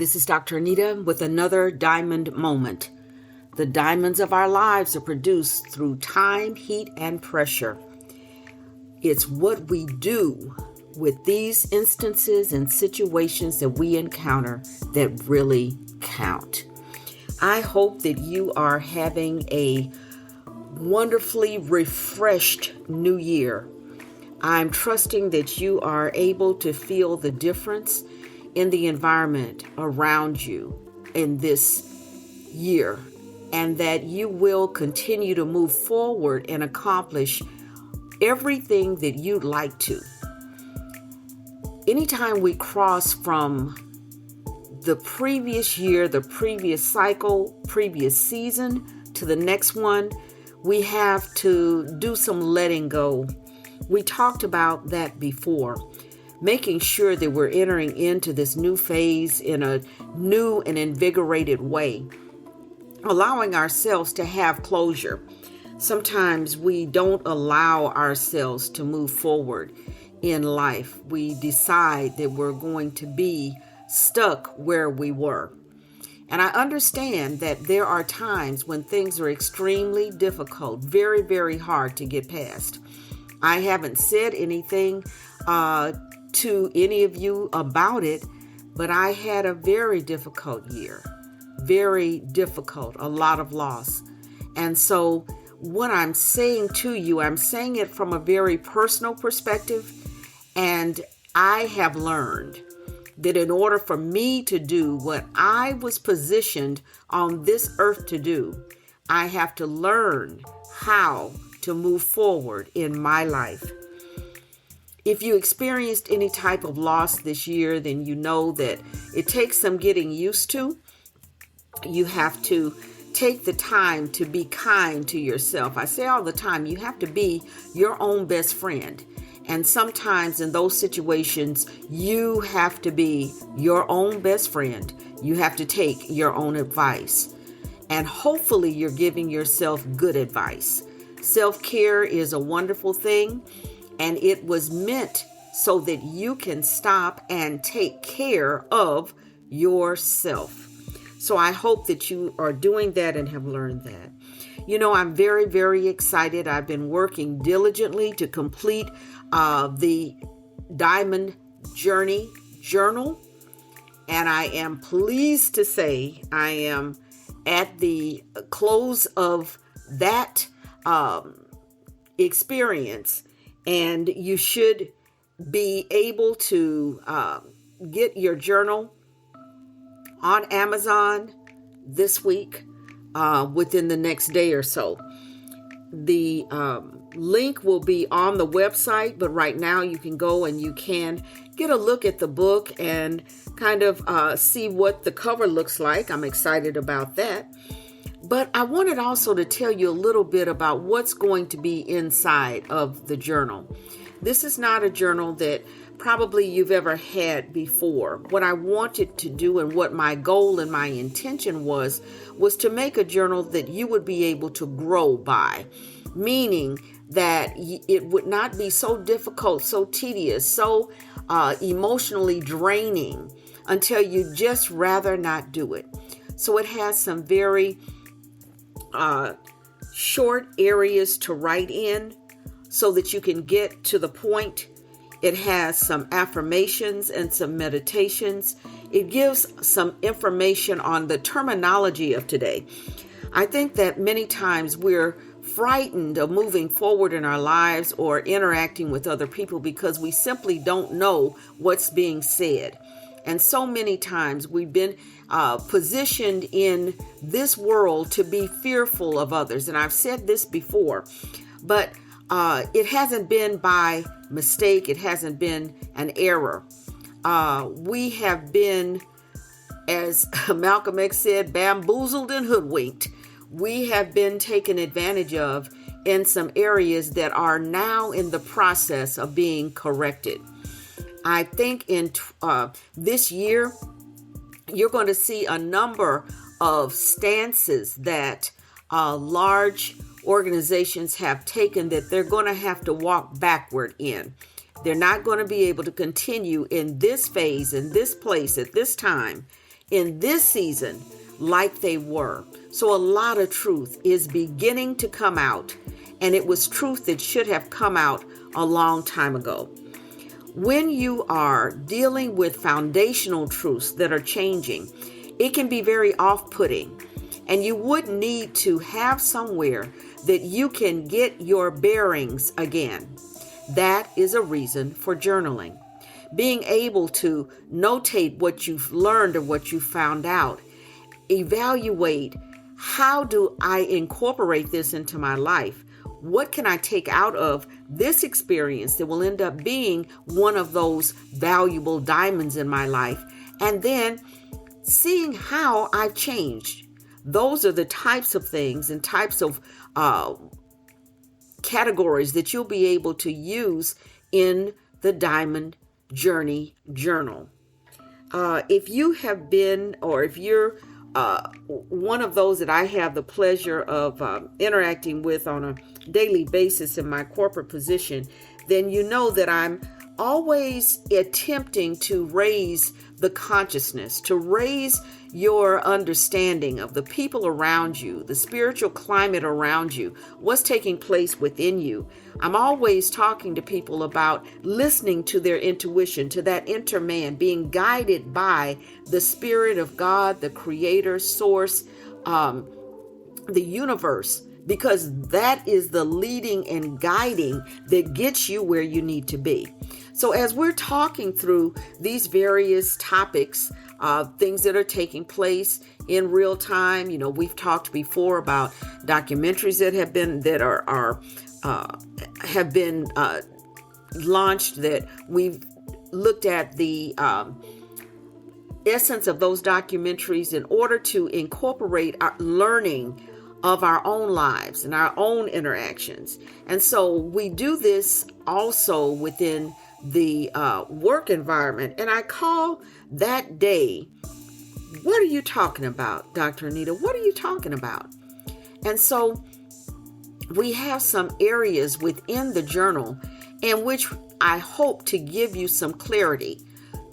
This is Dr. Anita with another diamond moment. The diamonds of our lives are produced through time, heat, and pressure. It's what we do with these instances and situations that we encounter that really count. I hope that you are having a wonderfully refreshed new year. I'm trusting that you are able to feel the difference in the environment around you in this year, and that you will continue to move forward and accomplish everything that you'd like to. Anytime we cross from the previous year, the previous cycle, previous season to the next one, we have to do some letting go. We talked about that before. Making sure that we're entering into this new phase in a new and invigorated way, allowing ourselves to have closure. Sometimes we don't allow ourselves to move forward in life. We decide that we're going to be stuck where we were. And I understand that there are times when things are extremely difficult, very, very hard to get past. I haven't said anything to any of you about it, but I had a very difficult year, very difficult, a lot of loss. And so what I'm saying to you, I'm saying it from a very personal perspective. And I have learned that in order for me to do what I was positioned on this earth to do, I have to learn how to move forward in my life. If you experienced any type of loss this year, then you know that it takes some getting used to. You have to take the time to be kind to yourself. I say all the time, you have to be your own best friend. And sometimes in those situations, you have to be your own best friend. You have to take your own advice. And hopefully you're giving yourself good advice. Self-care is a wonderful thing. And it was meant so that you can stop and take care of yourself. So I hope that you are doing that and have learned that. You know, I'm very, very excited. I've been working diligently to complete the Diamond Journey Journal. And I am pleased to say I am at the close of that experience. And you should be able to get your journal on Amazon this week within the next day or so. The link will be on the website, but right now you can go and you can get a look at the book and kind of see what the cover looks like. I'm excited about that. But I wanted also to tell you a little bit about what's going to be inside of the journal. This is not a journal that probably you've ever had before. What I wanted to do and what my goal and my intention was to make a journal that you would be able to grow by, meaning that it would not be so difficult, so tedious, so emotionally draining until you just rather not do it. So it has some very short areas to write in so that you can get to the point. It has some affirmations and some meditations. It gives some information on the terminology of today. I think that many times we're frightened of moving forward in our lives or interacting with other people because we simply don't know what's being said. And so many times we've been positioned in this world to be fearful of others. And I've said this before, but it hasn't been by mistake. It hasn't been an error. We have been, as Malcolm X said, bamboozled and hoodwinked. We have been taken advantage of in some areas that are now in the process of being corrected. I think in this year, you're going to see a number of stances that large organizations have taken that they're going to have to walk backward in. They're not going to be able to continue in this phase, in this place, at this time, in this season like they were. So a lot of truth is beginning to come out, and it was truth that should have come out a long time ago. When you are dealing with foundational truths that are changing, it can be very off-putting, and you would need to have somewhere that you can get your bearings again. That is a reason for journaling. Being able to notate what you've learned or what you found out, evaluate, how do I incorporate this into my life? What can I take out of this experience that will end up being one of those valuable diamonds in my life? And then seeing how I've changed. Those are the types of things and types of categories that you'll be able to use in the Diamond Journey Journal. If you have been, or if you're one of those that I have the pleasure of interacting with on a daily basis in my corporate position, then you know that I'm always attempting to raise the consciousness, to raise your understanding of the people around you, the spiritual climate around you, what's taking place within you. I'm always talking to people about listening to their intuition, to that inner man, being guided by the Spirit of God, the Creator, Source, the universe, because that is the leading and guiding that gets you where you need to be. So as we're talking through these various topics, things that are taking place in real time, we've talked before about documentaries that have been launched, that we've looked at the essence of those documentaries in order to incorporate our learning of our own lives and our own interactions. And so we do this also within the work environment. And I call that day, "What are you talking about, Dr. Anita? What are you talking about?" And so we have some areas within the journal in which I hope to give you some clarity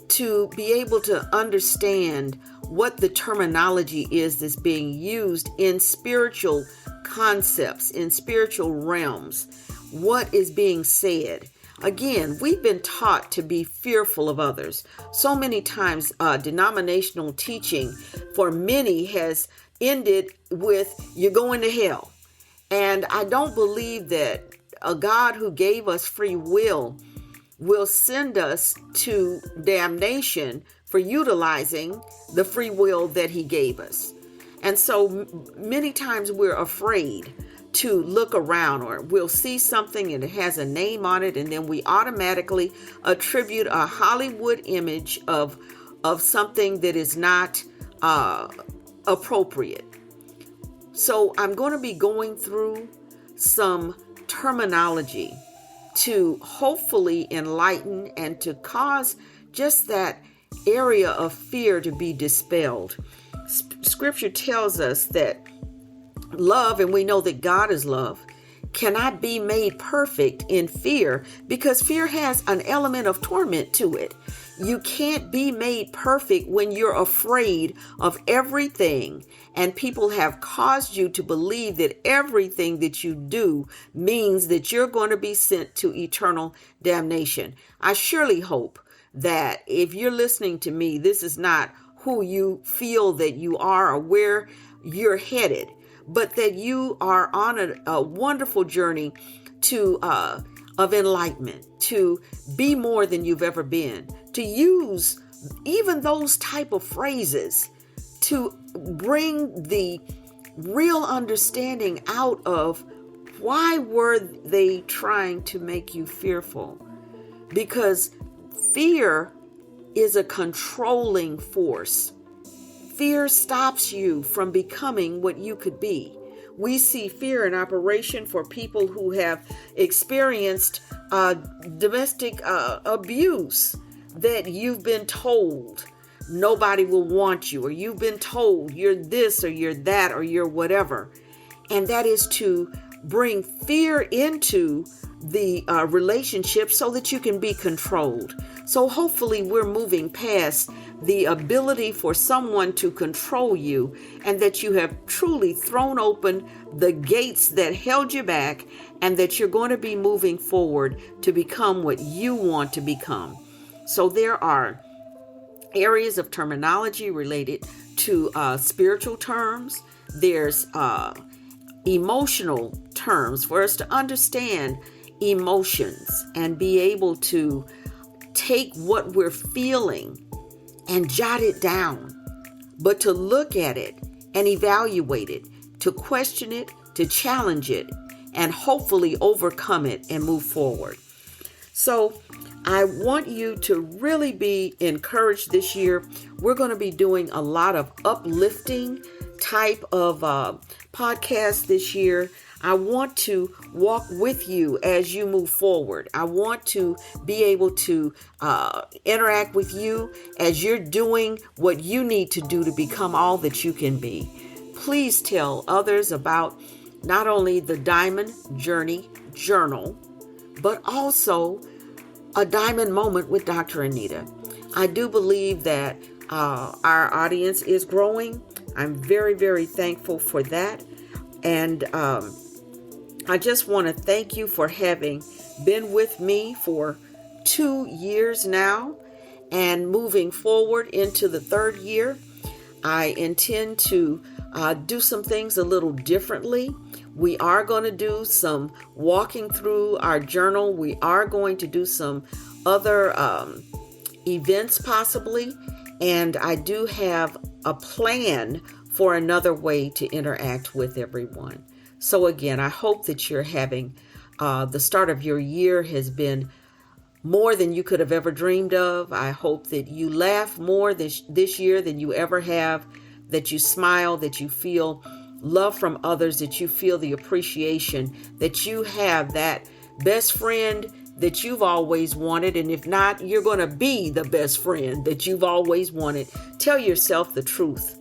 to be able to understand what the terminology is that's being used in spiritual concepts, in spiritual realms, what is being said. Again, we've been taught to be fearful of others. So many times, denominational teaching for many has ended with, "You're going to hell." And I don't believe that a God who gave us free will send us to damnation for utilizing the free will that he gave us. And so many times we're afraid to look around, or we'll see something and it has a name on it, and then we automatically attribute a Hollywood image of something that is not appropriate. So I'm going to be going through some terminology to hopefully enlighten and to cause just that area of fear to be dispelled. Scripture tells us that love, and we know that God is love, cannot be made perfect in fear, because fear has an element of torment to it. You can't be made perfect when you're afraid of everything, and people have caused you to believe that everything that you do means that you're going to be sent to eternal damnation. I surely hope that if you're listening to me, this is not who you feel that you are or where you're headed, but that you are on a wonderful journey of enlightenment, to be more than you've ever been, to use even those type of phrases to bring the real understanding out of why were they trying to make you fearful. Because fear is a controlling force. Fear stops you from becoming what you could be. We see fear in operation for people who have experienced domestic abuse, that you've been told nobody will want you, or you've been told you're this or you're that or you're whatever. And that is to bring fear into the relationship so that you can be controlled. So hopefully we're moving past the ability for someone to control you, and that you have truly thrown open the gates that held you back, and that you're going to be moving forward to become what you want to become. So there are areas of terminology related to spiritual terms. There's emotional terms for us to understand emotions and be able to take what we're feeling and jot it down, but to look at it and evaluate it, to question it, to challenge it, and hopefully overcome it and move forward. So I want you to really be encouraged this year. We're going to be doing a lot of uplifting type of podcasts this year. I want to walk with you as you move forward. I want to be able to interact with you as you're doing what you need to do to become all that you can be. Please tell others about not only the Diamond Journey Journal, but also a Diamond Moment with Dr. Anita. I do believe that our audience is growing. I'm very, very thankful for that. And I just want to thank you for having been with me for 2 years now and moving forward into the 3rd year. I intend to do some things a little differently. We are going to do some walking through our journal. We are going to do some other events possibly. And I do have a plan for another way to interact with everyone. So again, I hope that you're having the start of your year has been more than you could have ever dreamed of. I hope that you laugh more this year than you ever have, that you smile, that you feel love from others, that you feel the appreciation, that you have that best friend that you've always wanted. And if not, you're going to be the best friend that you've always wanted. Tell yourself the truth.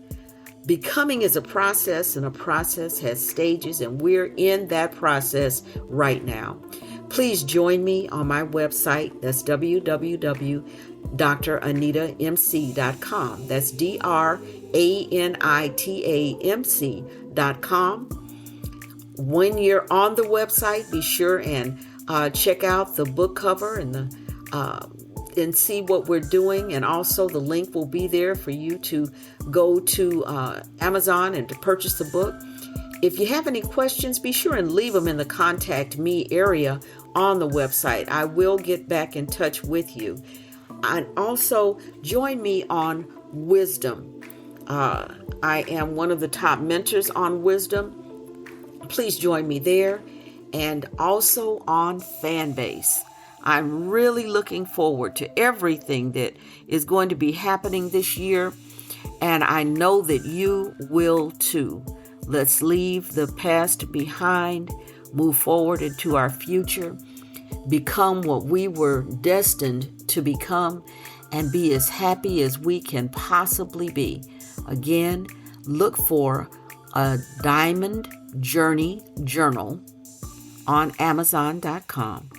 Becoming is a process, and a process has stages, and we're in that process right now. Please join me on my website. That's www.DrAnitaMc.com. That's DrAnitaMc.com. When you're on the website, be sure and check out the book cover and see what we're doing. And also the link will be there for you to go to Amazon and to purchase the book. If you have any questions, be sure and leave them in the contact me area on the website. I will get back in touch with you. And also join me on Wisdom. I am one of the top mentors on Wisdom. Please join me there, and also on FanBase. I'm really looking forward to everything that is going to be happening this year, and I know that you will too. Let's leave the past behind, move forward into our future, become what we were destined to become, and be as happy as we can possibly be. Again, look for a Diamond Journey Journal on Amazon.com.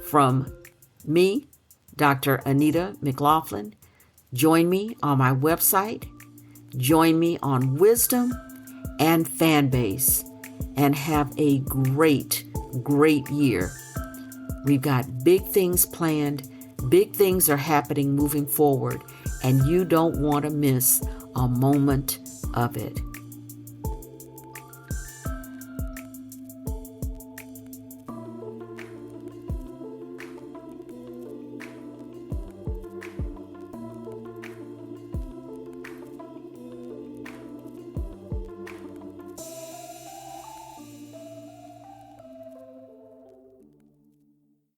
From me, Dr. Anita McLaughlin. Join me on my website. Join me on Wisdom and FanBase, and have a great, great year. We've got big things planned. Big things are happening moving forward, and you don't want to miss a moment of it.